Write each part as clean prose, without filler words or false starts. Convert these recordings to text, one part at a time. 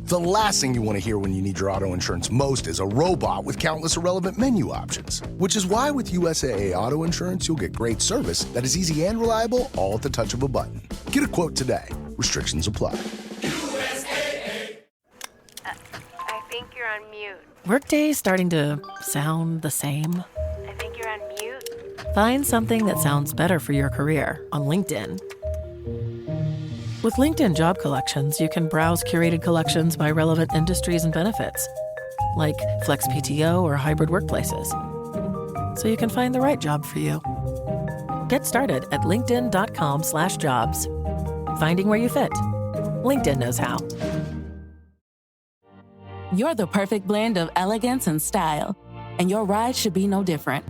The last thing you want to hear when you need your auto insurance most is a robot with countless irrelevant menu options. Which is why with USAA Auto Insurance, you'll get great service that is easy and reliable, all at the touch of a button. Get a quote today. Restrictions apply. USAA. I think you're on mute. Workday starting to sound the same? I think you're on mute. Find something that sounds better for your career on LinkedIn. With LinkedIn Job Collections, you can browse curated collections by relevant industries and benefits, like flex PTO or hybrid workplaces, so you can find the right job for you. Get started at linkedin.com/jobs. Finding where you fit. LinkedIn knows how. You're the perfect blend of elegance and style, and your ride should be no different.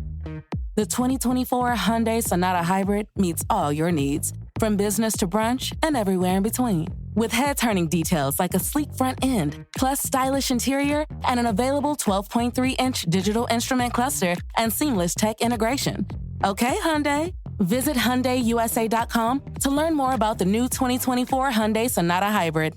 The 2024 Hyundai Sonata Hybrid meets all your needs, from business to brunch and everywhere in between. With head-turning details like a sleek front end, plus stylish interior, and an available 12.3-inch digital instrument cluster and seamless tech integration. Okay, Hyundai. Visit HyundaiUSA.com to learn more about the new 2024 Hyundai Sonata Hybrid.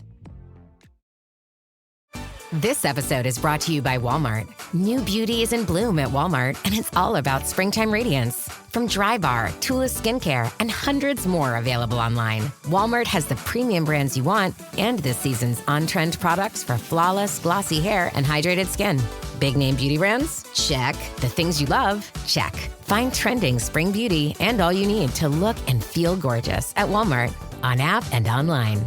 This episode is brought to you by Walmart. New beauty is in bloom at Walmart, and it's all about springtime radiance. From Drybar, Tula Skincare, and hundreds more available online, Walmart has the premium brands you want and this season's on-trend products for flawless, glossy hair and hydrated skin. Big name beauty brands? Check. The things you love? Check. Find trending spring beauty and all you need to look and feel gorgeous at Walmart, on app and online.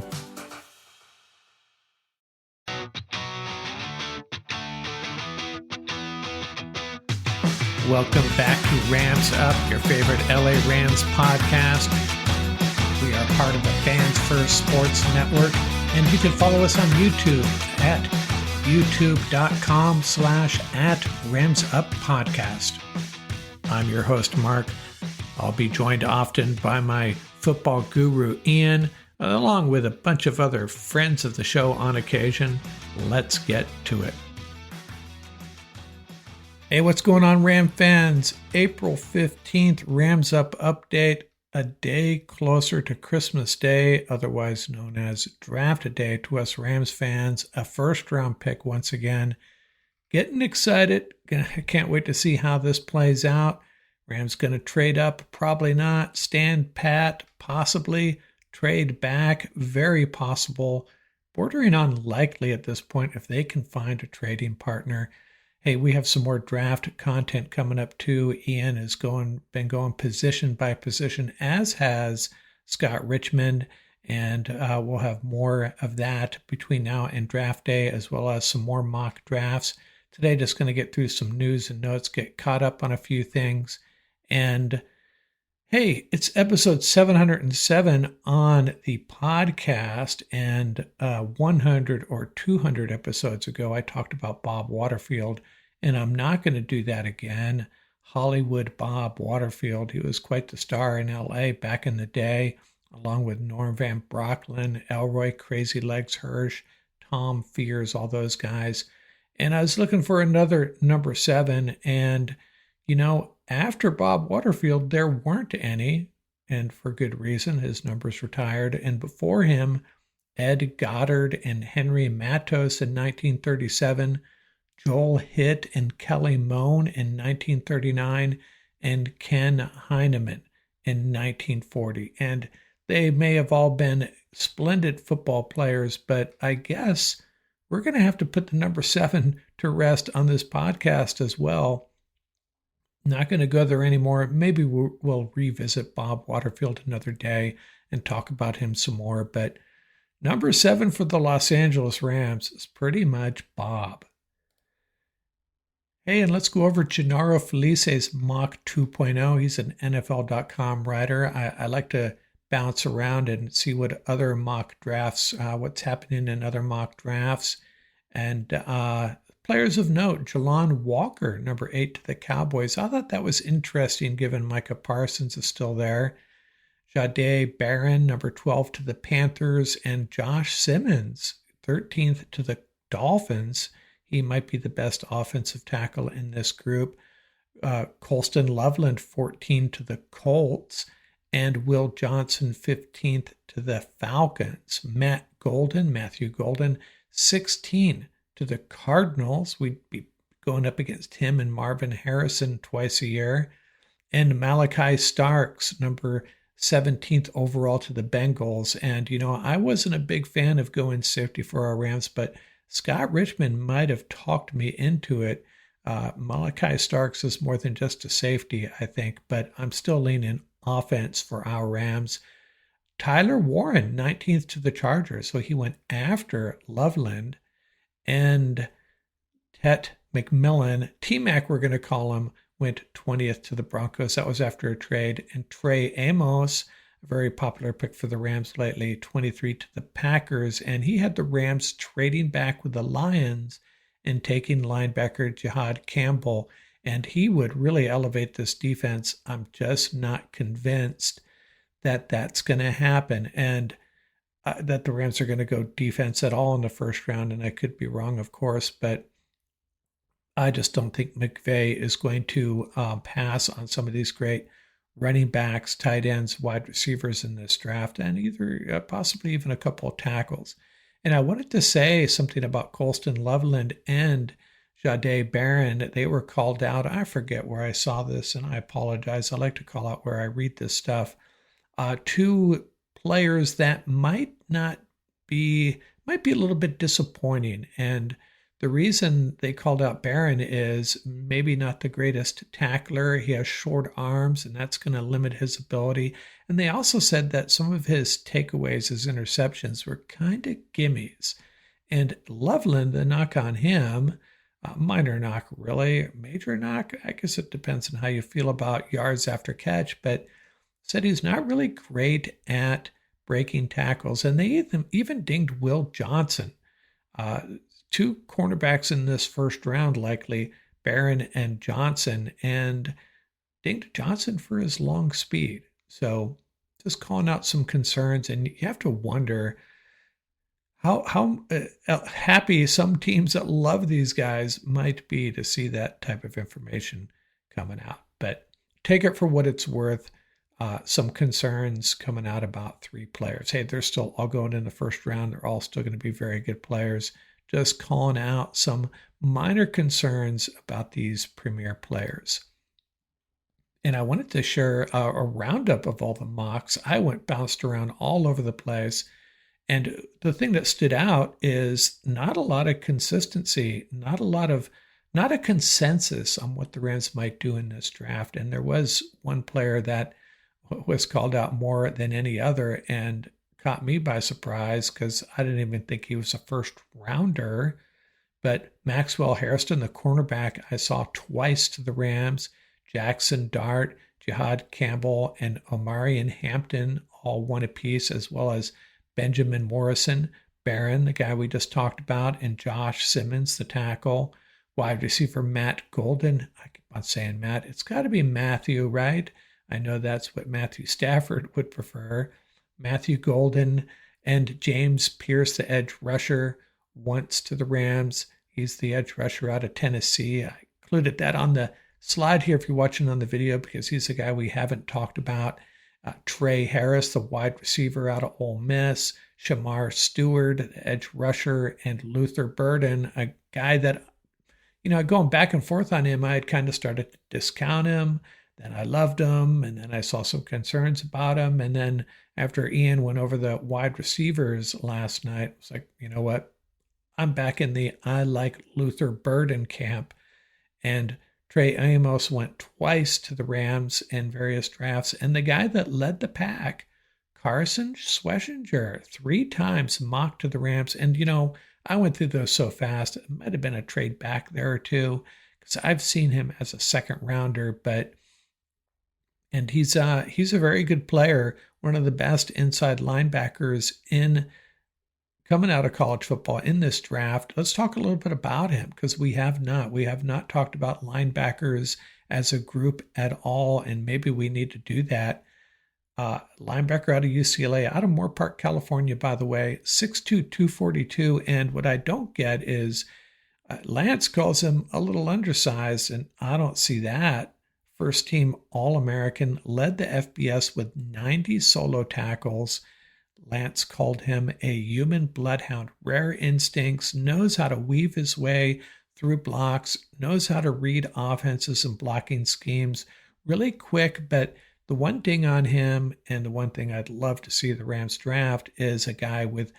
Welcome back to Rams Up, your favorite LA Rams podcast. We are part of the Fans First Sports Network, and you can follow us on YouTube at youtube.com/@RamsUpPodcast. I'm your host, Mark. I'll be joined often by my football guru, Ian, along with a bunch of other friends of the show on occasion. Let's get to it. Hey, what's going on, Ram fans? April 15th, Rams Up update, a day closer to Christmas Day, otherwise known as Draft Day to us Rams fans, a first-round pick once again. Getting excited. Can't wait to see how this plays out. Rams going to trade up? Probably not. Stand pat? Possibly. Trade back? Very possible. Bordering on likely at this point if they can find a trading partner. Hey, we have some more draft content coming up too. Ian has been going position by position, as has Scott Richmond, and we'll have more of that between now and draft day, as well as some more mock drafts. Today, just going to get through some news and notes, get caught up on a few things, and hey, it's episode 707 on the podcast, and 100 or 200 episodes ago, I talked about Bob Waterfield, and I'm not going to do that again. Hollywood Bob Waterfield, he was quite the star in LA back in the day, along with Norm Van Brocklin, Elroy Crazy Legs Hirsch, Tom Fears, all those guys. And I was looking for another number 7, and after Bob Waterfield, there weren't any, and for good reason. His numbers retired. And before him, Ed Goddard and Henry Matos in 1937, Joel Hitt and Kelly Moan in 1939, and Ken Heineman in 1940. And they may have all been splendid football players, but I guess we're going to have to put the number 7 to rest on this podcast as well. Not going to go there anymore. Maybe we'll revisit Bob Waterfield another day and talk about him some more. But number 7 for the Los Angeles Rams is pretty much Bob. Hey, and let's go over Gennaro Felice's Mock 2.0. He's an NFL.com writer. I like to bounce around and see what other mock drafts, what's happening in other mock drafts. And players of note, Jelon Walker, number 8 to the Cowboys. I thought that was interesting given Micah Parsons is still there. Jahdae Barron, number 12 to the Panthers. And Josh Simmons, 13th to the Dolphins. He might be the best offensive tackle in this group. Colston Loveland, 14 to the Colts. And Will Johnson, 15th to the Falcons. Matthew Golden, 16 to the Cardinals. We'd be going up against him and Marvin Harrison twice a year. And Malachi Starks, number 17th overall to the Bengals. And, I wasn't a big fan of going safety for our Rams, but Scott Richmond might have talked me into it. Malachi Starks is more than just a safety, I think, but I'm still leaning offense for our Rams. Tyler Warren, 19th to the Chargers. So he went after Loveland, and Tet McMillan, T-Mac we're going to call him, went 20th to the Broncos. That was after a trade. And Trey Amos, a very popular pick for the Rams lately, 23 to the Packers. And he had the Rams trading back with the Lions and taking linebacker Jihad Campbell. And he would really elevate this defense. I'm just not convinced that that's going to happen, and that the Rams are going to go defense at all in the first round. And I could be wrong, of course, but I just don't think McVay is going to pass on some of these great running backs, tight ends, wide receivers in this draft, and either possibly even a couple of tackles. And I wanted to say something about Colston Loveland and Jahdae Barron. They were called out. I forget where I saw this, and I apologize. I like to call out where I read this stuff. Two players that might be a little bit disappointing. And the reason they called out Barron is maybe not the greatest tackler. He has short arms, and that's going to limit his ability. And they also said that some of his takeaways, his interceptions, were kind of gimmies. And Loveland, the knock on him, minor knock really, major knock, I guess it depends on how you feel about yards after catch, but said he's not really great at breaking tackles. And they even dinged Will Johnson. Two cornerbacks in this first round, likely, Barron and Johnson, and dinged Johnson for his long speed. So just calling out some concerns, and you have to wonder how happy some teams that love these guys might be to see that type of information coming out. But take it for what it's worth. Some concerns coming out about three players. Hey, they're still all going in the first round. They're all still going to be very good players. Just calling out some minor concerns about these premier players. And I wanted to share a roundup of all the mocks. I bounced around all over the place. And the thing that stood out is not a lot of consistency, not a consensus on what the Rams might do in this draft. And there was one player that was called out more than any other and caught me by surprise because I didn't even think he was a first rounder. But Maxwell Hairston, the cornerback, I saw twice to the Rams. Jackson Dart, Jihad Campbell, and Omarion Hampton, all one apiece, as well as Benjamin Morrison, Barron, the guy we just talked about, and Josh Simmons, the tackle. Wide receiver Matt Golden. I keep on saying Matt. It's got to be Matthew, right? I know that's what Matthew Stafford would prefer. Matthew Golden and James Pierce, the edge rusher, once to the Rams. He's the edge rusher out of Tennessee. I included that on the slide here if you're watching on the video because he's a guy we haven't talked about. Trey Harris, the wide receiver out of Ole Miss. Shamar Stewart, the edge rusher. And Luther Burden, a guy that, going back and forth on him, I had kind of started to discount him. Then I loved him, and then I saw some concerns about him. And then after Ian went over the wide receivers last night, I was like, you know what? I'm back in the I like Luther Burden camp. And Trey Amos went twice to the Rams in various drafts. And the guy that led the pack, Carson Schlesinger, 3 times mocked to the Rams. And, I went through those so fast. It might have been a trade back there or two because I've seen him as a second rounder, and he's a very good player, one of the best inside linebackers in coming out of college football in this draft. Let's talk a little bit about him because we have not talked about linebackers as a group at all, and maybe we need to do that. Linebacker out of UCLA, out of Moore Park, California, by the way, 6'2", 242, and what I don't get is Lance calls him a little undersized, and I don't see that. First team All-American, led the FBS with 90 solo tackles, Lance called him a human bloodhound, rare instincts, knows how to weave his way through blocks, knows how to read offenses and blocking schemes, really quick. But the one thing on him, and the one thing I'd love to see the Rams draft, is a guy with,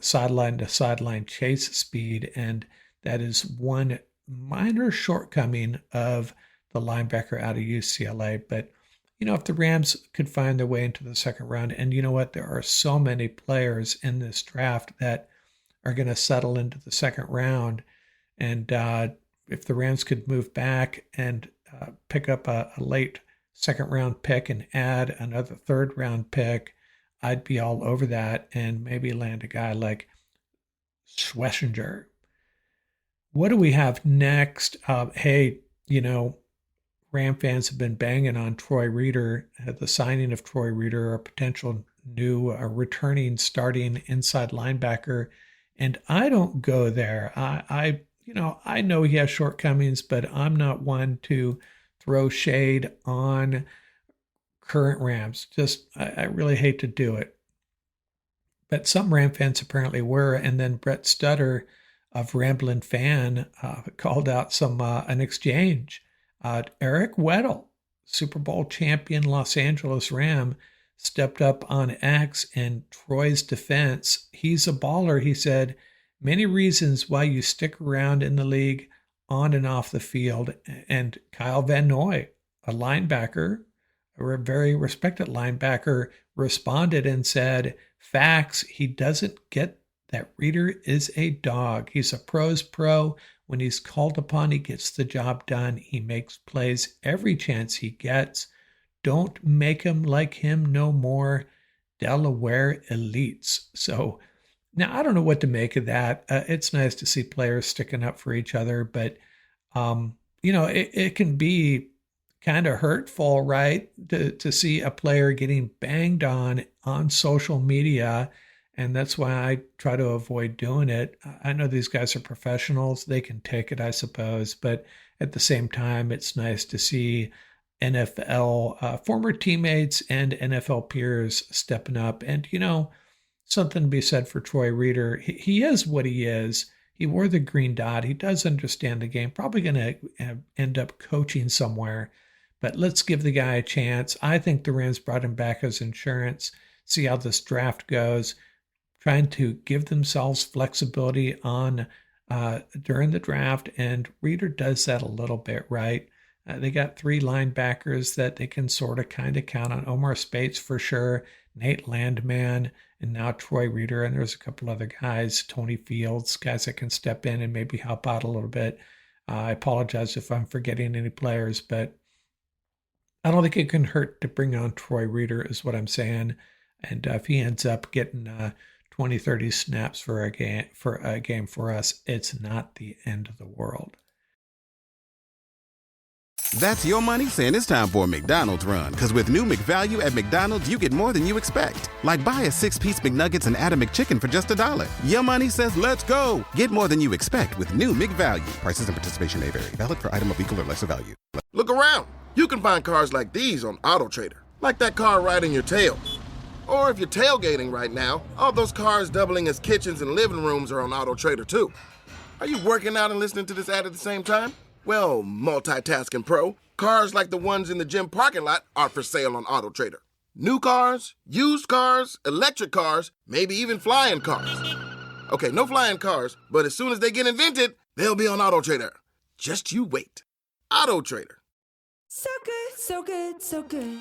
sideline to sideline chase speed. And that is one minor shortcoming of the linebacker out of UCLA. But if the Rams could find their way into the second round, and you know what, there are so many players in this draft that are going to settle into the second round. And if the Rams could move back and pick up a late second round pick and add another third round pick, I'd be all over that, and maybe land a guy like Schlesinger. What do we have next? Ram fans have been banging on Troy Reeder, the signing of Troy Reeder, a potential new returning starting inside linebacker. And I don't go there. I know he has shortcomings, but I'm not one to throw shade on current Rams. I really hate to do it. But some Ram fans apparently were. And then Brett Stutter of Ramblin' Fan called out an exchange. Eric Weddle, Super Bowl champion Los Angeles Ram, stepped up on X in Troy's defense. He's a baller, he said. Many reasons why you stick around in the league on and off the field. And Kyle Van Noy, a linebacker, a very respected linebacker, responded and said, facts, he doesn't get that Reeder is a dog. He's a pro's pro. When he's called upon, he gets the job done. He makes plays every chance he gets. Don't make him like him no more. Delaware elites. So now I don't know what to make of that. It's nice to see players sticking up for each other, but it can be kind of hurtful, right? To see a player getting banged on social media. And that's why I try to avoid doing it. I know these guys are professionals. They can take it, I suppose. But at the same time, it's nice to see NFL former teammates and NFL peers stepping up. And, something to be said for Troy Reeder. He is what he is. He wore the green dot. He does understand the game. Probably going to end up coaching somewhere. But let's give the guy a chance. I think the Rams brought him back as insurance. See how this draft goes. Trying to give themselves flexibility on during the draft, and Reeder does that a little bit, right? They got three linebackers that they can sort of kind of count on. Omar Spates for sure, Nate Landman, and now Troy Reeder, and there's a couple other guys, Tony Fields, guys that can step in and maybe help out a little bit. I apologize if I'm forgetting any players, but I don't think it can hurt to bring on Troy Reeder is what I'm saying. And if he ends up getting 20, 30 snaps for a game for us, it's not the end of the world. That's your money saying it's time for a McDonald's run. Because with new McValue at McDonald's, you get more than you expect. Like buy a 6-piece McNuggets and add a McChicken for just $1. Your money says let's go. Get more than you expect with new McValue. Prices and participation may vary. Valid for item of equal or lesser value. Look around. You can find cars like these on AutoTrader. Like that car riding your tail. Or if you're tailgating right now, all those cars doubling as kitchens and living rooms are on AutoTrader too. Are you working out and listening to this ad at the same time? Well, multitasking pro, cars like the ones in the gym parking lot are for sale on AutoTrader. New cars, used cars, electric cars, maybe even flying cars. Okay, no flying cars, but as soon as they get invented, they'll be on AutoTrader. Just you wait. AutoTrader. So good, so good, so good.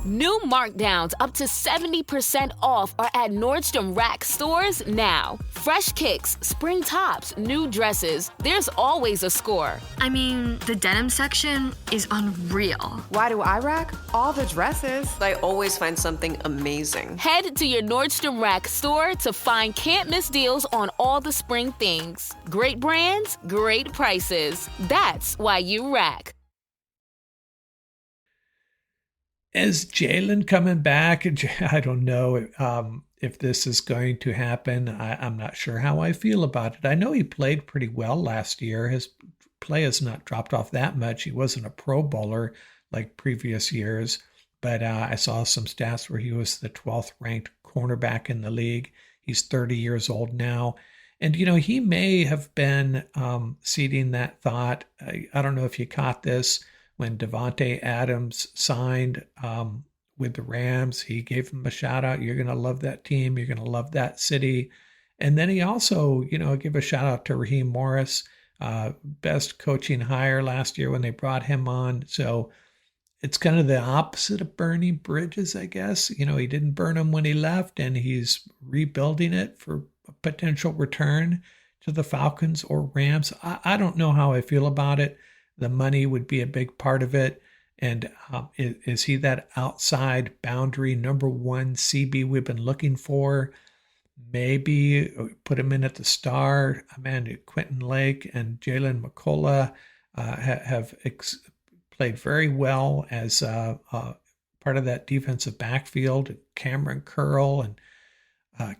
New markdowns up to 70% off are at Nordstrom Rack stores now. Fresh kicks, spring tops, new dresses. There's always a score. I mean, the denim section is unreal. Why do I rack? All the dresses. I always find something amazing. Head to your Nordstrom Rack store to find can't-miss deals on all the spring things. Great brands, great prices. That's why you rack. Is Jalen coming back? I don't know if this is going to happen. I'm not sure how I feel about it. I know he played pretty well last year. His play has not dropped off that much. He wasn't a Pro Bowler like previous years, but I saw some stats where he was the 12th ranked cornerback in the league. He's 30 years old now. And, he may have been seeding that thought. I don't know if you caught this when Davante Adams signed with the Rams. He gave him a shout out. You're going to love that team. You're going to love that city. And then he also, gave a shout out to Raheem Morris, best coaching hire last year when they brought him on. So it's kind of the opposite of burning bridges, I guess. He didn't burn them when he left, and he's rebuilding it for a potential return to the Falcons or Rams. I don't know how I feel about it. The money would be a big part of it. And is he that outside boundary number one CB we've been looking for? Maybe put him in at the star. Amanda Quentin Lake and Jalen McCullough have played very well as part of that defensive backfield. Cameron Curl and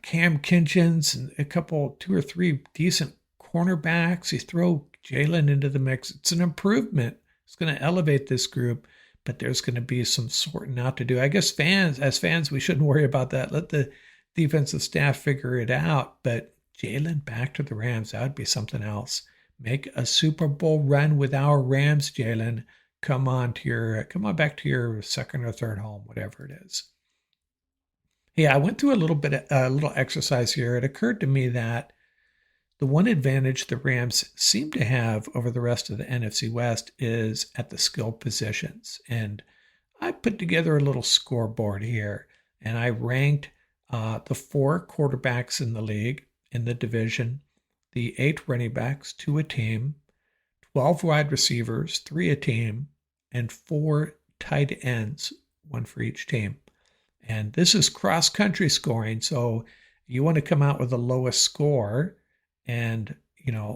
Cam Kinchins and two or three decent cornerbacks. You throw Jalen into the mix. It's an improvement. It's going to elevate this group, but there's going to be some sorting out to do. I guess as fans, we shouldn't worry about that. Let the defensive staff figure it out. But Jalen back to the Rams, that would be something else. Make a Super Bowl run with our Rams, Jalen. Come on back to your second or third home, whatever it is. Yeah, I went through a little exercise here. It occurred to me that the one advantage the Rams seem to have over the rest of the NFC West is at the skill positions. And I put together a little scoreboard here, and I ranked the 4 quarterbacks in the league, in the division, the 8 running backs, 2 a team, 12 wide receivers, 3 a team, and 4 tight ends, 1 for each team. And this is cross-country scoring, so you want to come out with the lowest score. And,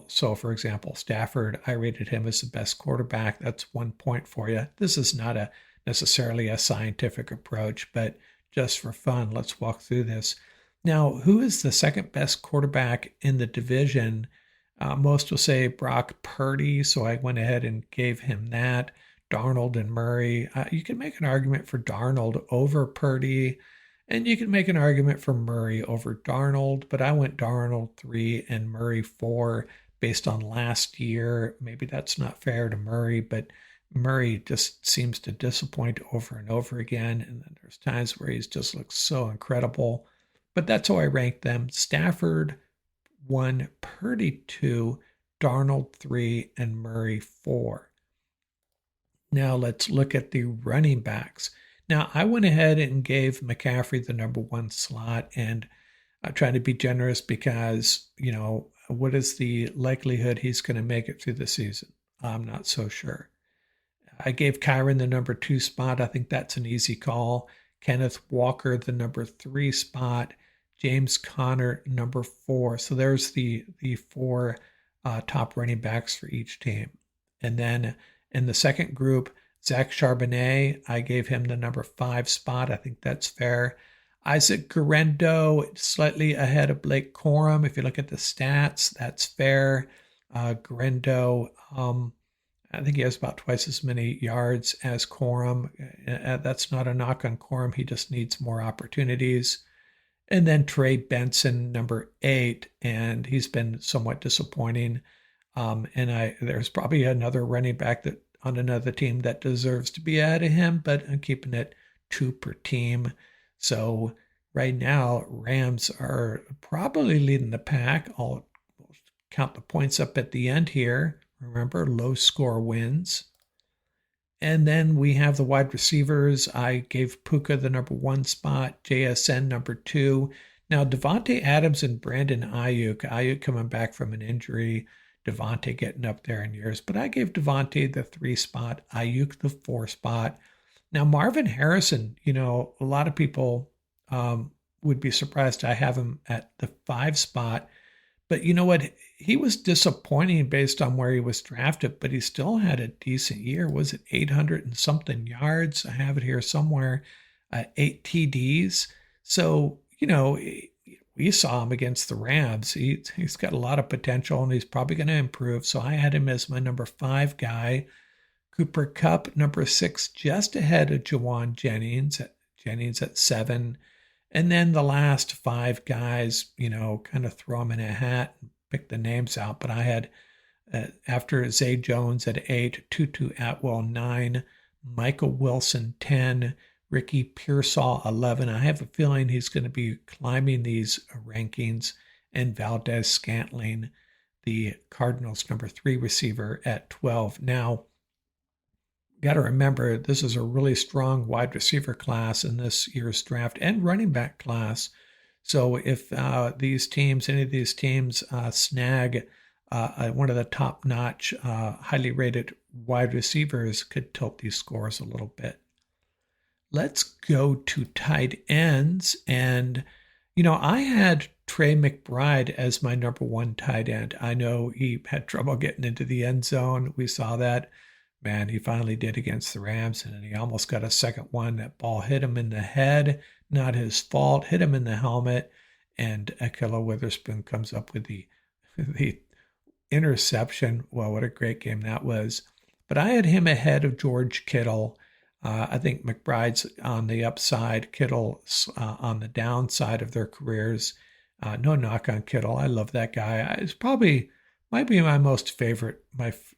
so for example, Stafford, I rated him as the best quarterback. That's 1 point for you. This is not necessarily a scientific approach, but just for fun, let's walk through this. Now, who is the second best quarterback in the division? Most will say Brock Purdy, so I went ahead and gave him that. Darnold and Murray. You can make an argument for Darnold over Purdy, and you can make an argument for Murray over Darnold, but I went Darnold 3 and Murray 4 based on last year. Maybe that's not fair to Murray, but Murray just seems to disappoint over and over again, and then there's times where he's just looks so incredible. But that's how I ranked them. Stafford 1, Purdy 2, Darnold 3, and Murray 4. Now let's look at the running backs. Now I went ahead and gave McCaffrey the number 1 slot, and I tried to be generous because, what is the likelihood he's going to make it through the season? I'm not so sure. I gave Kyron the number 2 spot. I think that's an easy call. Kenneth Walker the number 3 spot. James Conner number 4. So there's the 4 top running backs for each team. And then in the second group, Zach Charbonnet, I gave him the number 5 spot. I think that's fair. Isaac Guerendo, slightly ahead of Blake Corum. If you look at the stats, that's fair. Guerendo, I think he has about twice as many yards as Corum. That's not a knock on Corum. He just needs more opportunities. And then Trey Benson, number 8, and he's been somewhat disappointing. There's probably another running back that on another team that deserves to be ahead of him, but I'm keeping it 2 per team. So right now, Rams are probably leading the pack. I'll count the points up at the end here. Remember, low score wins. And then we have the wide receivers. I gave Puka the number 1 spot, JSN number 2. Now, Devontae Adams and Brandon Ayuk coming back from an injury. Devontae getting up there in years. But I gave Devontae the 3 spot, Ayuk the 4 spot. Now, Marvin Harrison, a lot of people would be surprised I have him at the 5 spot. But you know what? He was disappointing based on where he was drafted, but he still had a decent year. Was it 800 and something yards? I have it here somewhere. 8 TDs. So, we saw him against the Rams. He's got a lot of potential, and he's probably going to improve. So I had him as my number 5 guy. Cooper Kupp, number 6, just ahead of Jawan Jennings at 7. And then the last 5 guys, kind of throw them in a hat and pick the names out. But I had, after Zay Jones at 8, Tutu Atwell 9, Michael Wilson 10, Ricky Pearsall 11. I have a feeling he's going to be climbing these rankings, and Valdez Scantling, the Cardinals' number 3 receiver, at 12. Now, got to remember, this is a really strong wide receiver class in this year's draft and running back class. So if any of these teams snag one of the top-notch, highly rated wide receivers, could tilt these scores a little bit. Let's go to tight ends. And, I had Trey McBride as my number 1 tight end. I know he had trouble getting into the end zone. We saw that. Man, he finally did against the Rams, and he almost got a second one. That ball hit him in the head. Not his fault. Hit him in the helmet. And Ahkello Witherspoon comes up with the interception. Well, what a great game that was. But I had him ahead of George Kittle. I think McBride's on the upside, Kittle's on the downside of their careers. No knock on Kittle. I love that guy. It's might be my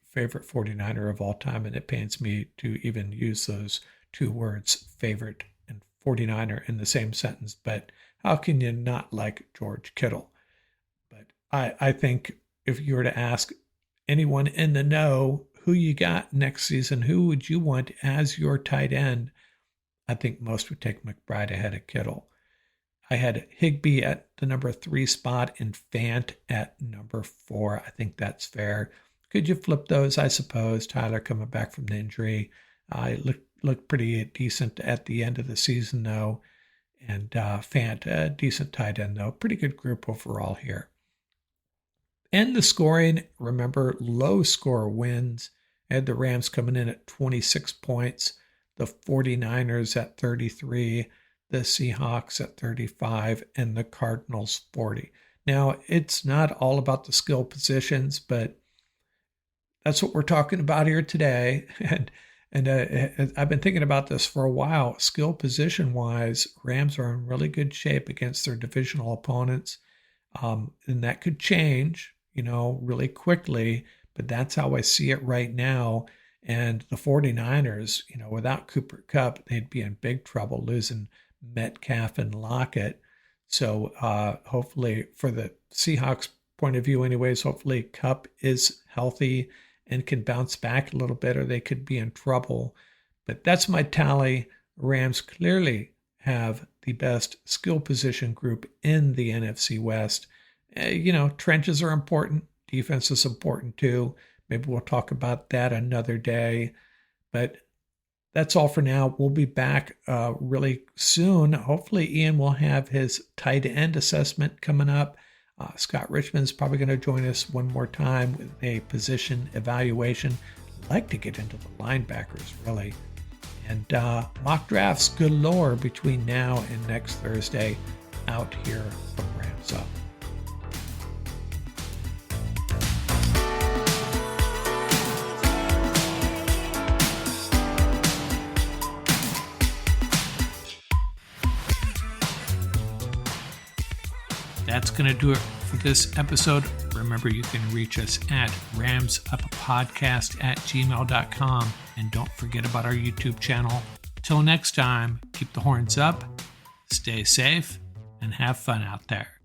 favorite 49er of all time, and it pains me to even use those 2 words, favorite and 49er, in the same sentence. But how can you not like George Kittle? But I think if you were to ask anyone in the know who you got next season, who would you want as your tight end, I think most would take McBride ahead of Kittle. I had Higbee at the number 3 spot and Fant at number 4. I think that's fair. Could you flip those? I suppose. Tyler coming back from the injury. Looked pretty decent at the end of the season, though. And Fant, a decent tight end, though. Pretty good group overall here. And the scoring, remember, low score wins. I had the Rams coming in at 26 points, the 49ers at 33, the Seahawks at 35, and the Cardinals 40. Now, it's not all about the skill positions, but that's what we're talking about here today. And I've been thinking about this for a while. Skill position-wise, Rams are in really good shape against their divisional opponents. And that could change, really quickly. But that's how I see it right now. And the 49ers, without Cooper Kupp, they'd be in big trouble losing Metcalf and Lockett. So hopefully, for the Seahawks point of view anyways, hopefully Kupp is healthy and can bounce back a little bit, or they could be in trouble. But that's my tally. Rams clearly have the best skill position group in the NFC West. Trenches are important. Defense is important too. Maybe we'll talk about that another day. But that's all for now. We'll be back really soon. Hopefully Ian will have his tight end assessment coming up. Scott Richmond's probably going to join us one more time with a position evaluation. I'd like to get into the linebackers, really. And mock drafts galore between now and next Thursday out here from Rams Up. That's going to do it for this episode. Remember, you can reach us at ramsuppodcast@gmail.com. And don't forget about our YouTube channel. Till next time, keep the horns up, stay safe, and have fun out there.